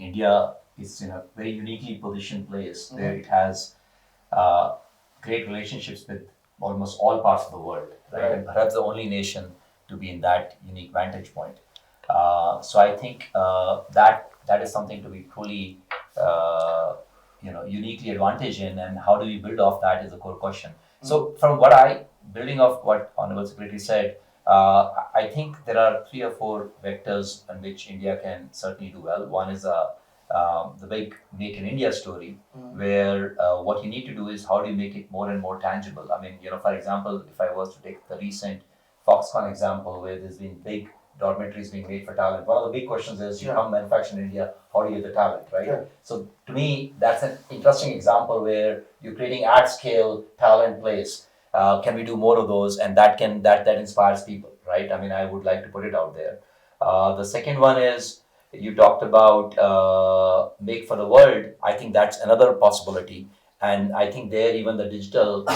India is in a very uniquely positioned place where it has uh, great relationships with almost all parts of the world, right? And perhaps the only nation to be in that unique vantage point. So I think that is something to be truly, uniquely advantaged in, and how do we build off that is the core question. So from building off what Honorable Secretary said, I think there are 3 or 4 vectors on which India can certainly do well. One is the big Make in India story, where what you need to do is how do you make it more and more tangible. I mean, for example, if I was to take the recent Foxconn example, where there's been big dormitories being made for talent. One of the big questions is you come manufacture in India, how do you get the talent, right? Yeah. So to me, that's an interesting example where you're creating at scale talent place. Can we do more of those? And that inspires people, right? I mean, I would like to put it out there. The second one is you talked about make for the world. I think that's another possibility. And I think there, even the digital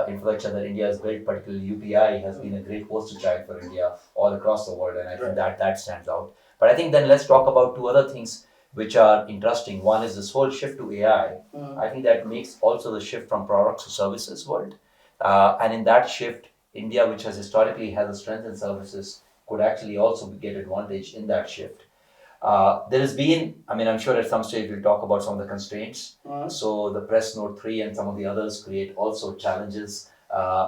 infrastructure that India has built, particularly UPI, has been a great poster child for India all across the world. And I think that stands out. But I think then let's talk about 2 other things which are interesting. One is this whole shift to AI. I think that makes also the shift from products to services world. And in that shift, India, which has historically has a strength in services, could actually also get advantage in that shift. There has been, I mean, I'm sure at some stage we'll talk about some of the constraints. So the press note 3 and some of the others create also challenges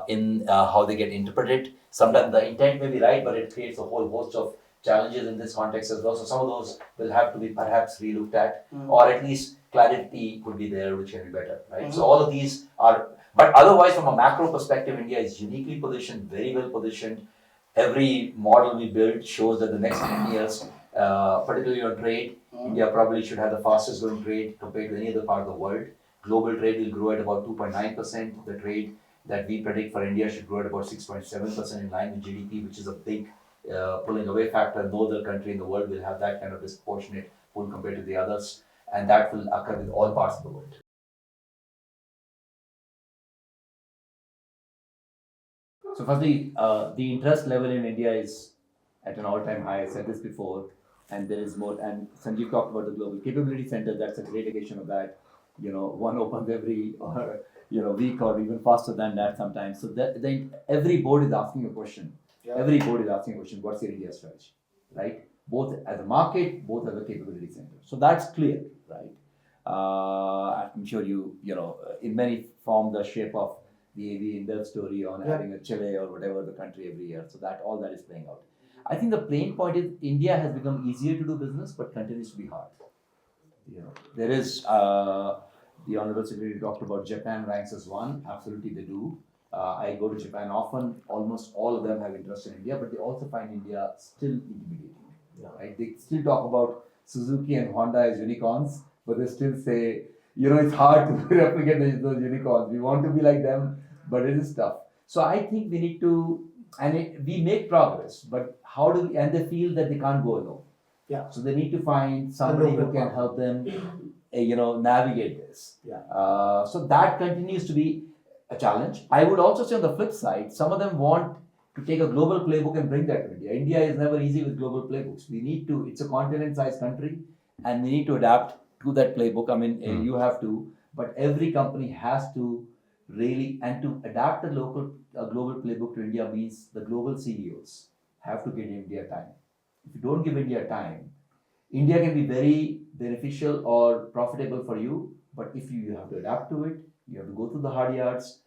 in how they get interpreted. Sometimes the intent may be right, but it creates a whole host of challenges in this context as well. So some of those will have to be perhaps relooked at, or at least clarity could be there, which can be better, right? So all of these are, but otherwise from a macro perspective, India is uniquely positioned, very well positioned. Every model we build shows that the next 10 years, particularly on trade, India probably should have the fastest growing trade compared to any other part of the world. Global trade will grow at about 2.9%. The trade that we predict for India should grow at about 6.7% in line with GDP, which is a big pulling away factor. No other country in the world will have that kind of disproportionate pull compared to the others, and that will occur with all parts of the world. So firstly, the interest level in India is at an all-time high. I said this before, and there is more. And Sanjeev talked about the Global Capability Center. That's a great indication of that. One opens every week or even faster than that sometimes. So every board is asking a question. Yeah. Every board is asking a question. What's your India strategy, right? Both as a market, both as a capability center. So that's clear, right? I'm sure in many form the shape of the AV story on having a Chile or whatever the country every year. So all that is playing out. I think the plain point is India has become easier to do business, but continues to be hard. There is the Honorable Secretary talked about Japan ranks as one. Absolutely, they do. I go to Japan often. Almost all of them have interest in India, but they also find India still intimidating. Right? They still talk about Suzuki and Honda as unicorns, but they still say, it's hard to replicate those unicorns. We want to be like them, but it is tough. So I think we need to, we make progress, but how do we, and they feel that they can't go alone. Yeah. So they need to find somebody who can help them, navigate this. Yeah. So that continues to be a challenge. I would also say on the flip side, some of them want to take a global playbook and bring that to India. India is never easy with global playbooks. It's a continent-sized country, and we need to adapt to that playbook. I mean, you have to, but every company has to really, and to adapt a global playbook to India means the global CEOs have to give India time. If you don't give India time, India can be very beneficial or profitable for you, but if you have to adapt to it, you have to go through the hard yards,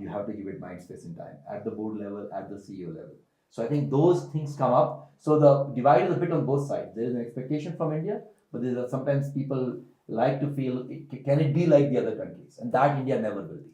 you have to give it mind space and time at the board level, at the CEO level. So I think those things come up. So the divide is a bit on both sides. There is an expectation from India, but sometimes people like to feel, can it be like the other countries? And that India never will be.